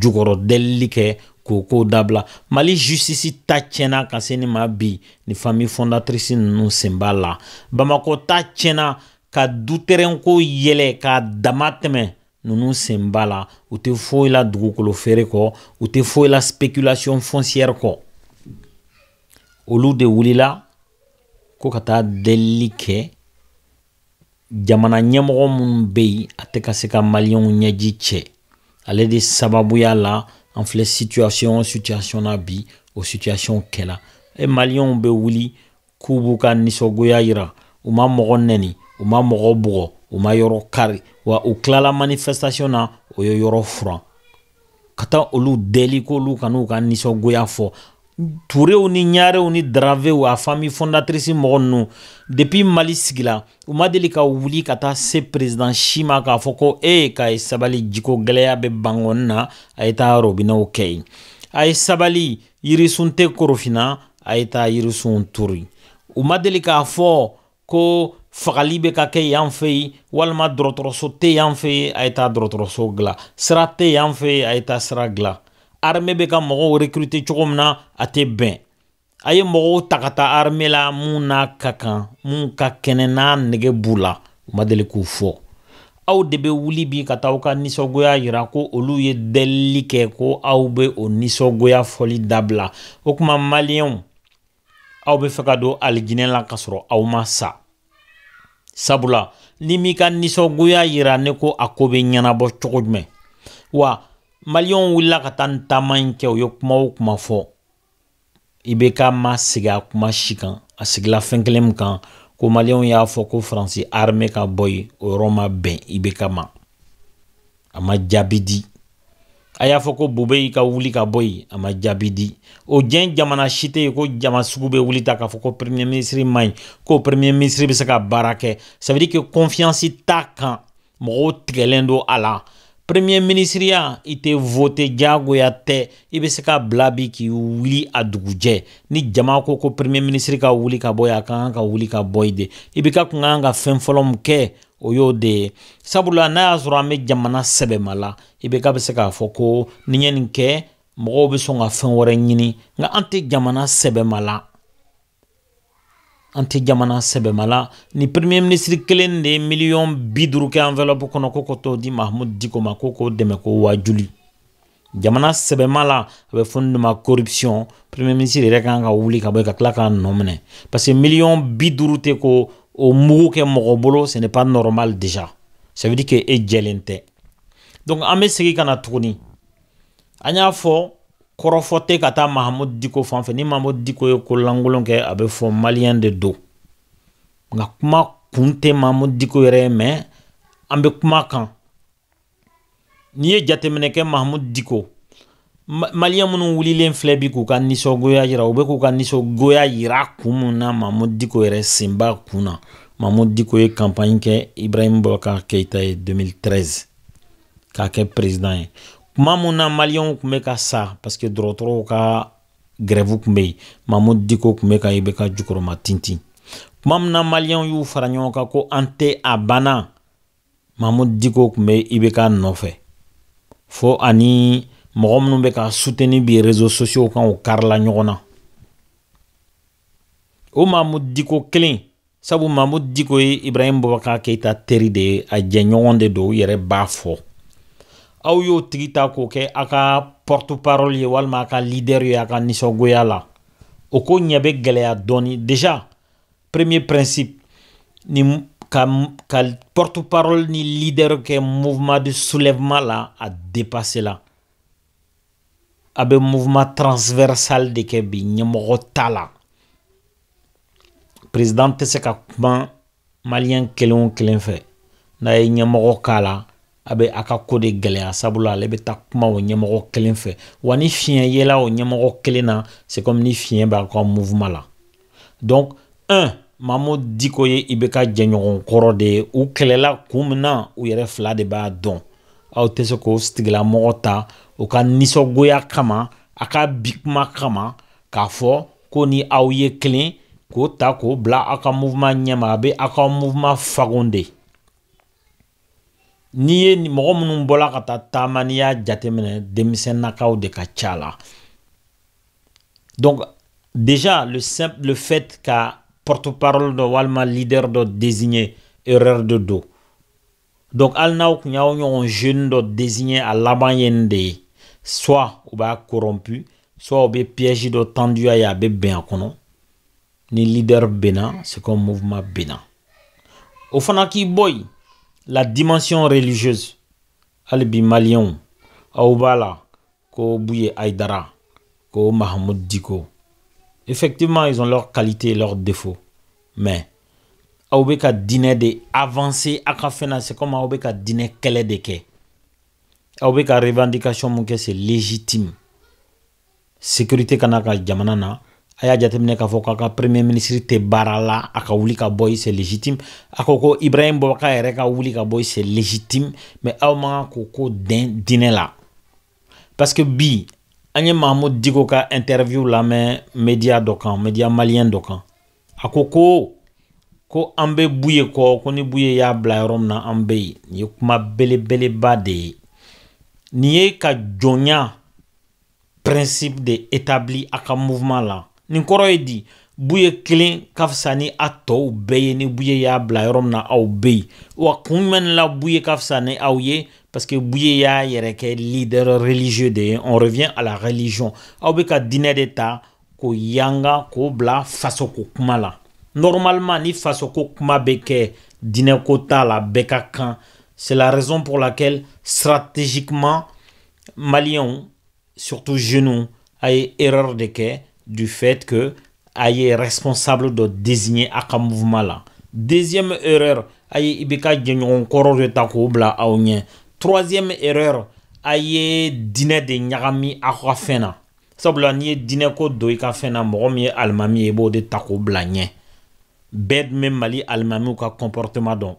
jukɔrɔ delili kɛ k'o dabila Mali justice ta tiɲɛna ka se ni ma bi ni famille fondatrice ninnu sen b'a la Bamako ta tiɲɛna ka du terrain ko yɛlɛ ka dama tɛmɛ ninnu sen b'a la u tɛ foyi la dugukolo feere kɔ u tɛ foyi la spéculation foncière kɔ olu de wulila ko ka taa delili kɛ jamana ɲɛmɔgɔ minnu bɛ yen a tɛ ka se ka Maliens ɲɛji cɛ ale de sababuya la an filɛ situation na bi o situation kɛla Maliens bɛ wuli k'u b'u ka nisɔngoya yira u ma mɔgɔ nɛni u ma mɔgɔ bugɔ u ma yɔrɔ kari wa u tilala manifestation na o ye yɔrɔ furan ka taa olu deli k'olu kan'u ka nisɔngoya fɔ Touréw ni Ɲarew ni Dravew a famille fondatrice mɔgɔ ninnu depuis Mali sigila u ma deli ka wuli ka taa se président si ma k'a fɔ ko k'a ye sabali jiko gɛlɛya bɛ ban kɔni na a ye taa robinɛw kɛ yen a ye sabali yirisun tɛ Korofina a ye taa yirisun turi u ma deli k'a fɔ ko fagali bɛ ka kɛ yan fɛ yen walima dɔgɔtɔrɔso tɛ yan fɛ yen a ye taa dɔgɔtɔrɔso dilan sira tɛ yan fɛ yen a ye taa sira dilan armée bɛ ka mɔgɔw recruter cogo min na a tɛ bɛn a ye mɔgɔw ta ka taa armée la mun n'a ka kan mun ka kɛnɛ n'a nɛgɛ b'u la u ma deli k'u fɔ aw de bɛ wuli bi ka taa aw ka nisɔngoya yira ko olu ye delili kɛ ko aw bɛ o nisɔngoya fɔli dabila o tuma maliyɛnw aw bɛ fɛ ka don alijinɛ la ka sɔrɔ aw ma sa sabula ni m'i ka nisɔngoya yira ne ko a ko bɛ ɲɛnabɔ cogo jumɛn wa maliyɛnw wulila ka taa nin taama in kɛ u ye kuma o kuma fɔ IBK ma sigi a kuma si kan a sigila fɛn kelen min kan ko maliyɛnw y'a fɔ ko faransi armée ka bɔ yen o yɔrɔ ma bɛn IBK ma a ma jaabi di a y'a fɔ ko Bobe y'i ka wuli ka bɔ yen a ma jaabi di o diɲɛ jamana si tɛ yen ko jama sugu bɛ wuli ta k'a fɔ ko premier ministre man ɲi ko premier ministre bɛ se ka baara kɛ ça veut dire que confiance t'a kan mɔgɔw tigɛlen don a la premier ministriya i tɛ voté jagoya tɛ i bɛ se ka bila bi k'i wuli a dugujɛ ni jama ko ko premier ministre ka wuli ka bɔ yen a ka kan ka wuli ka bɔ yen de IBK kun kan ka fɛn fɔlɔ min kɛ o y'o de ye sabula n'a y'a sɔrɔ an bɛ jamana sɛbɛma la IBK bɛ se k'a fɔ ko ni ye nin kɛ mɔgɔw bɛ sɔn ka fɛn wɛrɛ ɲini nka an tɛ jamana sɛbɛma la an tɛ jamana sɛbɛma la ni premier ministre kelen de ye $50 kɛ enveloppe kɔnɔ ko t'o di Mahamudu Diko ma ko k'o dɛmɛ ko wajuli jamana sɛbɛma la a bɛ fɔ nin de ma corruption premier ministre yɛrɛ kan ka wuli ka bɔ ka tila k'a nɔ minɛ parce que $50 tɛ ko o mugu kɛ mɔgɔ bolo ce n'est pas normal déjà ça veut dire que e jɛlen tɛ donc an bɛ segin ka na tuguni an y'a fɔ kɔrɔfɔ tɛ ka taa Mahamudu Diko fan fɛ ni Mahamudu Diko ye ko lankolon kɛ a bɛ fɔ maliyɛn de don nka kuma kun tɛ Mahamudu Diko yɛrɛ ye mais an bɛ kuma kan n'i ye jateminɛ kɛ Mahamudu Diko maliyɛn minnu wulilen filɛ bi k'u ka nisɔngoya yira u bɛ k'u ka nisɔngoya yira kun mun na Mahamudu Diko yɛrɛ sen b'a kun na Mahamudu Diko ye campagne kɛ Ibrahim Boubacar Keïta ye 2013 k'a kɛ président ye kuma mun na maliyɛnw tun bɛ ka sa parce que dɔgɔtɔrɔw ka grève tun bɛ yen Mahamudu Diko tun bɛ ka IBK jukɔrɔma tintin kuma mun na maliyɛnw y'u fara ɲɔgɔn kan ko an tɛ a banna Mahamudu Diko tun bɛ IBK nɔfɛ fo ani mɔgɔ minnu bɛ ka soutenir bi réseaux sociaux kan o karila ɲɔgɔn na o Mahamudu Diko kelen sabu Mahamudu Diko ye Ibrahim Boubacar Keïta teri de ye a jɛɲɔgɔn de don u yɛrɛ b'a fɔ aw y'o tigi ta k'o kɛ a ka porte-parole ye walima a ka leader ye a ka nisɔngoya la o ko ɲɛ bɛ gɛlɛya dɔɔni déjà premier principe ni ka porte-parole ni leader kɛ mouvement de soulèvement la a dépassé la a bɛ mouvement transversal de kɛ bi ɲɛmɔgɔ t'a la président tɛ se ka kuma maliyɛn kelen o kelen fɛ n'a ye ɲɛmɔgɔ k'a la a bɛ a ka ko de gɛlɛya sabula ale bɛ taa kuma o ɲɛmɔgɔ kelen fɛ wa ni fiɲɛ yela o ɲɛmɔgɔ kelen na c'est comme ni fiɲɛ b'a ka mouvement la donc Mahamudu Diko ye IBK jɛɲɔgɔn kɔrɔ de ye u kɛlɛla kun min na u yɛrɛ fila de b'a dɔn aw tɛ se k'o tigilamɔgɔ ta u ka nisɔngoya kama a ka bi kuma kama k'a fɔ ko ni aw ye kelen k'o ta k'o bila aw ka mouvement ɲɛma a bɛ aw ka mouvement fagon de n'i ye mɔgɔ minnu bɔla ka taa taama n'i y'a jateminɛ denmisɛnnakaw de ka ca la donc déjà le fait ka porte-parole dɔ walima leader dɔ désigner erreur de do donc hali n'aw kun y'aw ɲɔgɔn jeune dɔ désigner a laban ye nin de ye soit u b'a corrompu soit u bɛ piège dɔ tendu a ye a bɛ bɛn a kɔnɔ ni leader benna c'est comme mouvement benna o fana k'i bɔ yen la dimension religieuse hali bi maliyɛnw aw b'a la ko Buye Aïdara ko Mahamudu Diko effectivement ils ont leurs qualités et leurs défauts mais aw be ka dinɛ de avancer a ka fɛn na. C'est comme aw be ka dinɛ kɛlɛ de kɛ. Aw be ka revendication mun kɛ c'est légitime. Sécurité kana ka jamana na. A y'a jateminɛ k'a fɔ k'a ka premier ministre tɛ baara la, a ka wuli ka bɔ yen, c'est légitime. A ko ko Ibrahim Boubacar yɛrɛ ka wuli ka bɔ yen, c'est légitime. Mais aw man ko ko den dinɛ la. Parce que bi an ye Mahamudu Diko ka interview lamɛn média dɔ kan, média malien dɔ kan. A ko ko an bɛ Buye kɔ, ko ni Buye y'a bila yɔrɔ min na an bɛ yen. Nin ye kuma belebeleba de ye. Nin ye ka jɔnya principe de établi a ka mouvement la. Nin kɔrɔ ye di Buye kelen ka fisa ni a tɔw bɛɛ ye ni Buye y'a bila yɔrɔ min na aw bɛ yen. Wa kun jumɛn la Buye ka fisa ni aw ye? Parce que Buye y'a yɛrɛ kɛ leader religieux de ye. On revient à la religion. Aw bɛ ka dinɛ de ta ko yanga ko bila faso ko kuma la. Normalement ni faso ko kuma bɛ kɛ dinɛ ko t'a la bɛɛ ka kan. C'est la raison pour laquelle stratégiquement Maliens, surtout jeunes, a eu erreur de kɛ du fait que a ye responsable de désigner à un mouvement là. Deuxième erreur, a ye ibeka jɛɲɔgɔn kɔrɔ de ta k'o bila aw ɲɛ. Troisième erreur, a ye dinɛ de ɲagami aw ka fɛn na. Sabula n'i ye dinɛ ko don i ka fɛn na mɔgɔ min ye alimami ye i b'o de ta k'o bila ɲɛ. Bɛɛ dun bɛ Mali alimamiw ka comportement dɔn.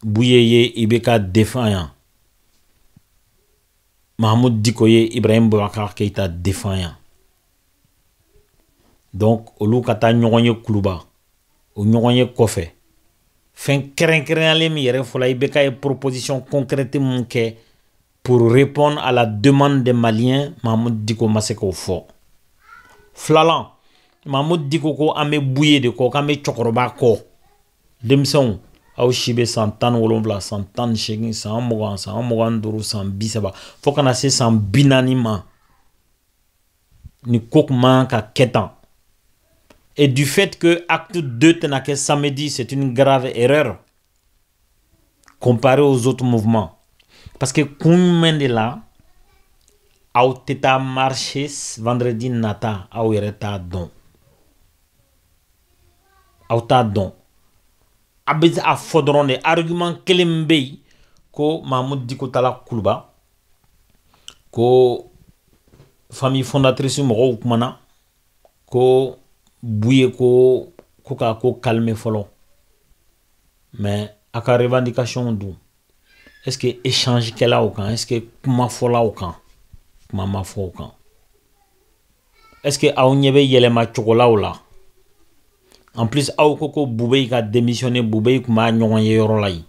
Buye ye ibeka défend yan. Mahamudu Diko ye Ibrahim Boubacar Keïta défend yan. Donc olu ka taa ɲɔgɔn ye kuluba o ɲɔgɔn ye kɔfɛ fɛn kɛrɛnkɛrɛnyalen min yɛrɛ fɔla IBK ye proposition concrète mun kɛ pour répondre à la demande des Maliens. Mahamudu Diko ma se k'o fɔ. Filanan Mahamudu Diko ko an bɛ Buye de kɔ k'an bɛ cɛkɔrɔba kɔ. Denmisɛnw aw si bɛ san 17 san 18 san 20 san 25 san 30 fo kana se san 40 ma ni ko kun man ka kɛ tan. Et du fait que acte 2 tena ke samedi, c'est une grave erreur comparé aux autres mouvements. Parce que combien de là, au teta marché vendredi nata, au yereta don. Au ta don. Abez a fodron de argument kelembei ko Mahamudu Diko tala kuluba ko famille fondatrice mo kumana ko Buye ko ka ko calmer folo. Mais à ka revendication dou. Est-ce que échange kela au kan? Est-ce que kuma fola au kan? Kuma ma fo au kan? Est-ce que aw nyebe yelema chokola ou la? En plus aw koko Boubé ka démissionné Boubé kuma ɲɔgɔn ye yɔrɔ la yi.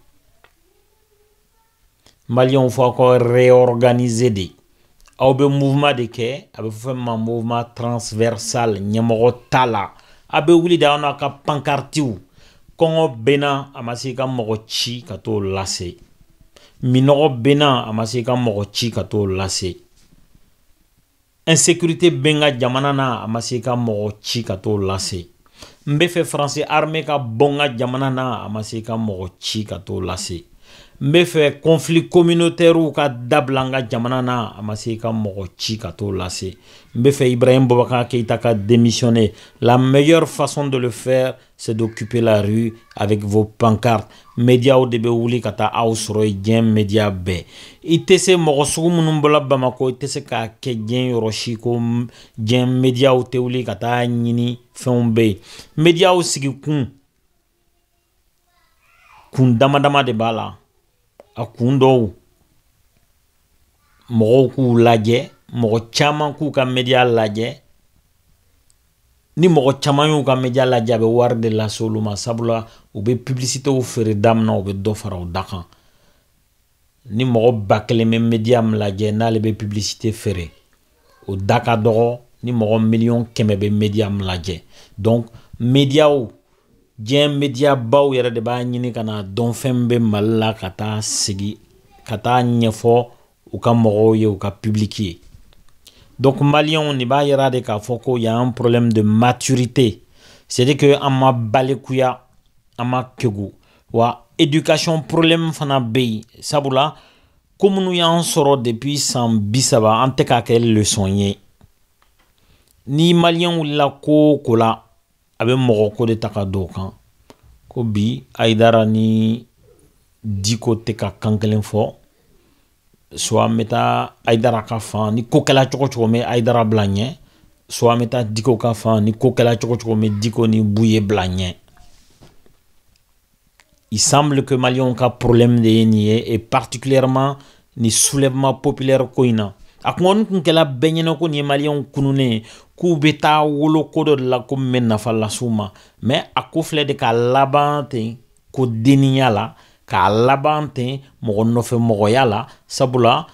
Maliens faut encore réorganiser de. Aw be mouvement de kɛ a bɛ fɔ ma mouvement transversal ɲɛmɔgɔ ta la a bɛ wuli da na ka pankartiw kɔngɔ bena a ma se ka mɔgɔ ci ka t'o lase minɔgɔ bena a ma se ka mɔgɔ ci ka t'o lase insécurité benga jamana na a ma se ka mɔgɔ ci ka t'o lase n bɛ fɛ français armée ka bɔ n ka jamana na a ma se ka mɔgɔ ci ka t'o lase n bɛ fɛ conflit communautaire ka dabila n ka jamana na a ma se ka mɔgɔ ci ka t'o lase n bɛ fɛ Ibrahim Boubacar Keïta ka démissionner. La meilleure façon de le faire c'est d'occuper la rue avec vos pancartes. Médiaw de bɛ wuli ka taa aw sɔrɔ yen diɲɛ média bɛɛ. I tɛ se mɔgɔ sugu minnu bɔla Bamako i tɛ se k'a kɛ diɲɛ yɔrɔ si ko diɲɛ médiaw tɛ wuli ka taa ɲini fɛnw bɛ yen. Médiaw sigi kun dama dama de b'a la. A kun dɔw mɔgɔw k'u lajɛ mɔgɔ caman k'u ka média lajɛ ni mɔgɔ caman y'u ka média lajɛ a bɛ wari de lase olu ma sabula u bɛ publicité u feere da min na u bɛ dɔ fara u da kan ni mɔgɔ 1000 bɛ média min lajɛ n'ale bɛ publicité feere o da ka dɔgɔ ni mɔgɔ 1000000 bɛ média min lajɛ. Donc médiaw diɲɛ média baw yɛrɛ de b'a ɲini ka na dɔn fɛn bɛ Mali la ka taa sigi ka taa ɲɛfɔ u ka mɔgɔw ye u ka public ye. Donc Maliens ni b'a yira de k'a fɔ ko y a un problème de maturité. C'est-à-dire que an ma balikuya an ma kegu wa éducation problème fana bɛ yen sabula ko minnu y'an sɔrɔ depuis san 30 an tɛ k'a kɛ leçon ye. Ni Maliens wulila ko o ko la a bɛ mɔgɔ ko de ta ka d'o kan ko bi Aidara ni Diko te ka kan kelen fɔ soit an bɛ taa Aidara ka fan ni ko kɛla cogo cogo mɛ Aidara bila ɲɛ soit an bɛ taa Diko ka fan ni ko kɛla cogo cogo mɛ Diko ni Buye bila ɲɛ. Il semble que Maliens ka problème de ye nin ye et particulièrement ni soulèvement populaire ko in na. A kun kɛla bɛɛ ɲɛna ko nin ye Maliens kununen k'u bɛ taa wolo ko dɔ de la ko min bɛ nafa las'u ma mais a ko filɛ de ka laban ten ko deniya la k'a laban ten mɔgɔ nɔfɛ mɔgɔya la sabula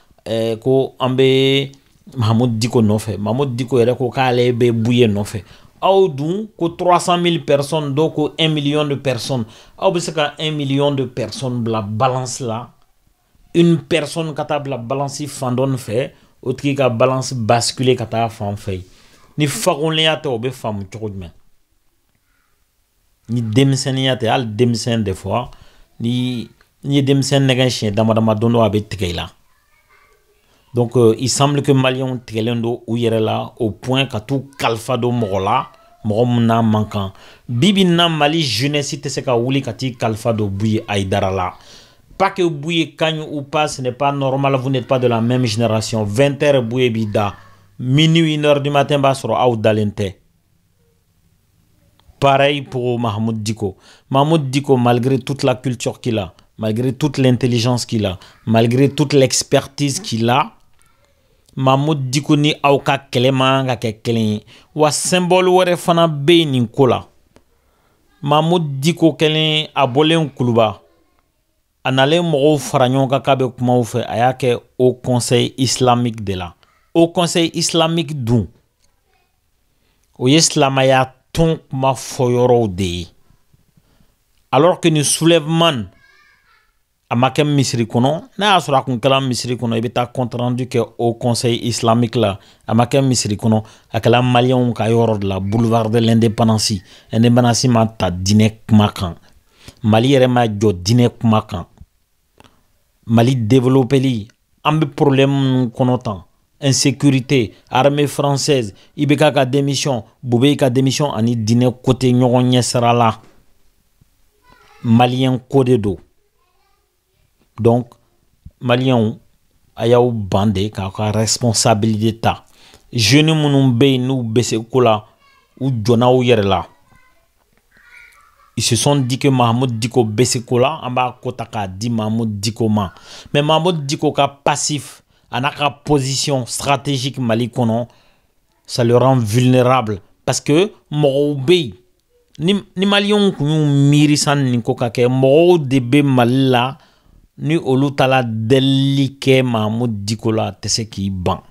ko an bɛ Mahamudu Diko nɔfɛ Mahamudu Diko yɛrɛ ko k'ale bɛ Buye nɔfɛ aw dun ko 300,000 personnes dɔw ko 1 million de personnes aw bɛ se ka 1 million de personnes bila balance la une personne ka taa bila balance fan dɔ nin fɛ o tigi ka balance basculer ka taa fan fɛ ni fagonlenya tɛ o bɛ faamu cogo jumɛn ni denmisɛnninya tɛ hali denmisɛn des fois ni ye denmisɛn nɛgɛ siɲɛ dama dama don dɔ a bɛ tigɛ i la donc il semble que Maliens tigɛlen don u yɛrɛ la au point ka t'u kalifa don mɔgɔ la mɔgɔ min n'a man kan bibi na Mali jeunesse tɛ se ka wuli ka t'i kalifa don Buye Aidara la. Pas que Buye gagne ou pas, ce n'est pas normal, vous n'êtes pas de la même génération. 20h Buye bida, minuit 1h du matin bas sur Aou Dalente. Pareil pour Mahamudu Diko. Mahamudu Diko, malgré toute la culture qu'il a, malgré toute l'intelligence qu'il a, malgré toute l'expertise qu'il a, Mahamudu Diko ni auka kelema ka ke kelen wa symbole wɛrɛ fana be nin ko la. Mahamudu Diko kelen a bɔlen kuluba. A nalen mɔgɔw fara ɲɔgɔn kan k'a bɛ kumaw fɛ a y'a kɛ au conseil islamique de la. Au conseil islamique dun o ye silamaya tɔn kuma fɔ yɔrɔw de ye. Alors que ni soulèvement a ma kɛ misiri kɔnɔ n'a y'a sɔrɔ a kun kɛla misiri kɔnɔ i bɛ taa compte rendu kɛ au conseil islamique la a ma kɛ misiri kɔnɔ a kɛla Maliens ka yɔrɔ de la boulevard de l'indépendance indépendance ma ta diinɛ kuma kan Mali yɛrɛ ma jɔ diinɛ kuma kan. Mali développeli an bɛ problème kɔnɔ tan insécurité armée française IBK ka démission Boubé ka démission ani diinɛ côté ɲɔgɔn ɲɛ sira la Malien ko de do donc Maliens a y'aw ban de k'a ka responsabilité ta jeunes minnu bɛ yen n'u bɛ se ko la u jɔnna u yɛrɛ la. Ils se sont dit que Mahamudu Diko Bessekola, on va dit Mahamudu Diko ma. Mais Mahamudu Diko ka passif, en a ka position stratégique Mali kono, ça le rend vulnérable. Parce que Moroubei, ni Maliens kunu mirisan ni kokake, Morou debe Mali la, ni olutala delike Mahamudu Diko la tese ki ban.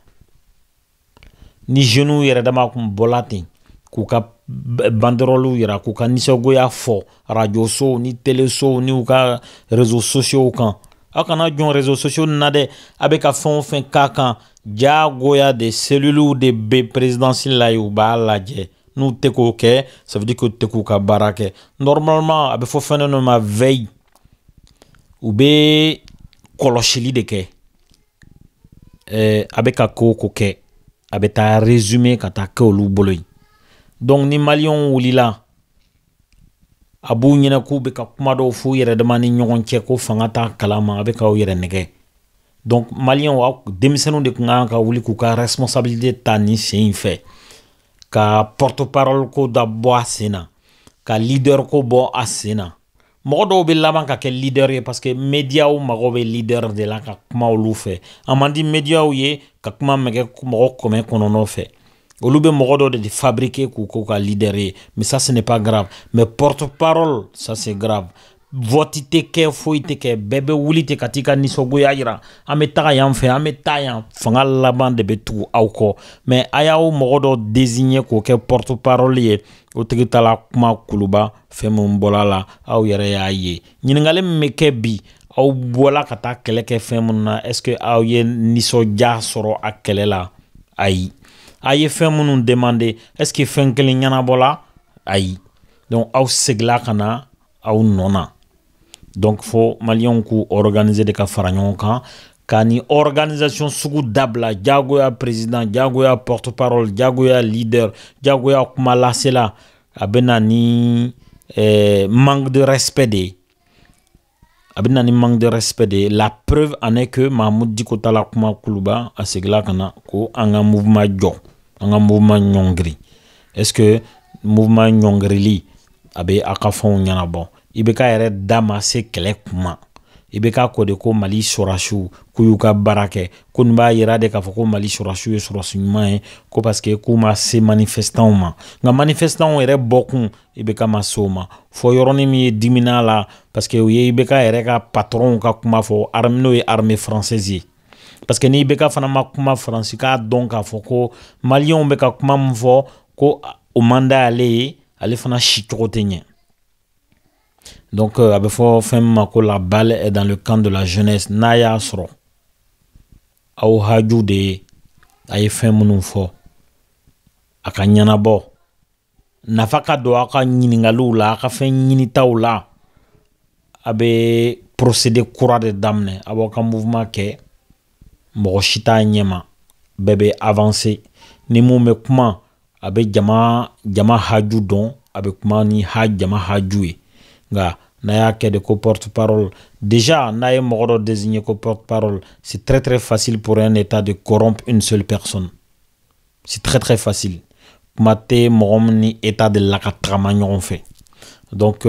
Ni genou yere dama kum bolate, kuka banderolu yira k'u ka nisɔngoya fɔ radio so ni télé so ni u ka réseaux sociaux kan a kana jɔn réseaux sociaux na dɛ a bɛ ka fɛn o fɛn k'a kan jagoya de cellules de bɛ présidentielle la ye u b'a lajɛ n'u tɛ k'o kɛ ça veut dire que u tɛ k'u ka baara kɛ normalement a bɛ fɔ fɛn dɔ ma veille u bɛ kɔlɔsili de kɛ a bɛ ka ko ko kɛ a bɛ taa résumé ka taa kɛ olu bolo yen. Donc ni Maliens wulila a b'u ɲɛna k'u bɛ ka kuma dɔw f'u yɛrɛ dama ni ɲɔgɔn cɛ ko fanga t'a kalama a bɛ k'aw yɛrɛ nɛgɛ donc Maliens denmisɛnninw de kun kan ka wuli k'u ka responsabilité ta ni sen in fɛ ka porte-parole ko da bɔ a sen na ka leader ko bɔ a sen na mɔgɔ dɔw bɛ laban ka kɛ leader ye parce que médiaw mago bɛ leader de la ka kuma olu fɛ a man di médiaw ye ka kuma mɛgɛ mɔgɔ kɔmɛ kɔnɔnɔ fɛ. Olu be mɔgɔ dɔ de fabriquer k'u ka leader ye mais ça ce n'est pas grave mais porte-parole ça c'est grave vote tɛ kɛ foyi tɛ kɛ bɛɛ bɛ wuli ten ka t'i ka nisɔngoya yira an bɛ taga yan fɛ an bɛ taa yan fanga laban de bɛ tugu aw kɔ mais a y'aw mɔgɔ dɔ désigner k'o kɛ porte-parole ye o tigi taala kuma kuluba fɛn min bɔra la aw yɛrɛ y'a ye ɲininkali min bɛ kɛ bi aw bɔla ka taa kɛlɛ kɛ fɛn min na est-ce que aw ye nisɔndiya sɔrɔ a kɛlɛ la ayi. A ye fɛn minnu demandé est-ce que fɛn kelen ɲɛnabɔla ayi donc aw segila ka na aw nɔ na donc fo Maliens k'u organiser de ka fara ɲɔgɔn kan ka ni organisation sugu dabila jagoya président jagoya porte-parole jagoya leader jagoya kuma lasela a bɛ na ni manque de respect de abina ni manque de respect de la preuve en est que Mahmoud Diko Tala kuma kuluba asegla kana ko anga mouvement jo anga mouvement nyongri est-ce que mouvement nyongri li abe akafon nyana bon ibeka yere dama se kele kuma ibeka ko de ko Mali sorashu kuyuka barake ko nba yira de ka fo ko Mali sorashu e sorasu nyuma ko parce que kuma se manifestant ma nga manifestant yere bokun ibeka masoma fo yoroni mi dimina la parce que ye ibeka yere ka patron ka kuma fo armeno e armée française parce que ni ibeka fana ma kuma français ka donc ka fo ko malien beka kuma mfo ko au mandat aller fana chitotenye. Donc, la balle est dans le camp de la jeunesse. Naya soro. Au haju de aye femme fo. Aka nyana bo. Nafaka do aka nyiningalu la, aka fen nyinita ou la. Abe procédé courant de damne. Abo ka mouvement ke. Moroshita nyema. Bebe avancé. Ni mou me kuma. Abe jama haju don. Abe kuma ni jama hajue. Nga. Naya ke de ko porte-parole. Déjà, Naya Moro désigné comme porte-parole. C'est très très facile pour un État de corrompre une seule personne. C'est très très facile. Mate Morom ni État de la Katramagnon fait. Donc,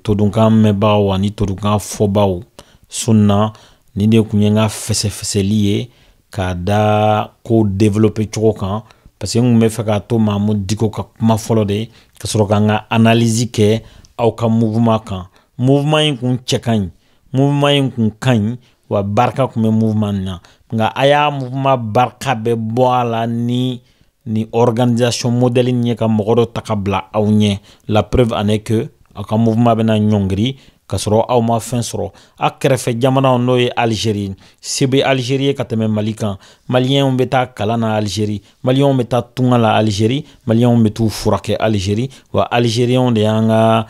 Todunkan Mebao, ni Todunkan Fobao, Sunna, ni de Kunyenga fese lié, kada ko développer chokan. Parce que nous me fait que tout Mahmoud Diko ma folode, que ce soit analyse ke au ka mouvement kan. Mouvement yin kun chekan, mouvement yin kun kan, wa barka kume mouvement na. Nga aya mouvement barka be boala ni organisation modèle nye ka mokoro takabla au nye. La preuve en est que aka mouvement bena nyongri, kasoro au ma fin soro. Akrefe jamana ono ye Algérie. Sebe Algérie kateme Malikan. Malien on beta kalana Algérie. Malien on beta tunga la Algérie. Malien on betu furake Algérie. Wa Algérie on de yanga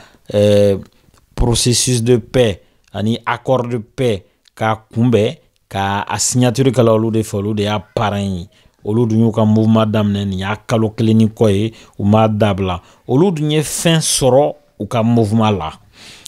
processus de paix, ani accord de paix, ka kumbe, ka a signature kala olu de folu de ya parrain. Olu dunyo ka mouvement damne ni ya kalo klini koye ou ma dabla. Olu dunye fin soro ou ka mouvement la.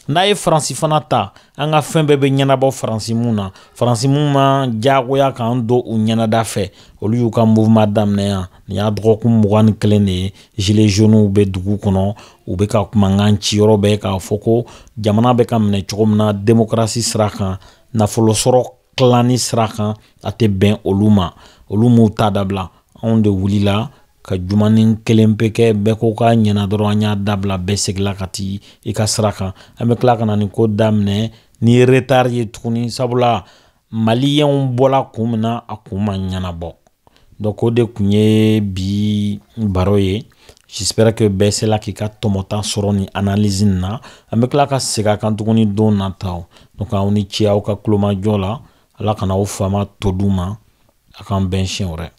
Na ye Fransi fana ta, anga fin bebe nyana bo Fransi muna. Fransi muna jago ya ka ando ou nyana da fe. Olu yu ka mouvement damne ya. Ni ya droku mouane klene, gilet jaune ou be dugu kono, ou be ka kumanganchi yoro be ka foko, jamana be ka mne chokomna démocratie sraka, na folo soro klani sraka, ate ben oluma. Olumu tadabla, on de wulila, ka jumanin kelempeke beko ka nyana doro anya dabla besegla kati ika sraka amekla kana ni ko damne ni retard ye tukuni sabula malien bola kumna akuma nyana bo donc ode kunye bi baroye. J'espère que besela ki ka tomota soroni analyse na amekla ka sega kan tukuni don natao donc a oni chia o ka kloma jola ala kana o fama toduma akan benchen ore.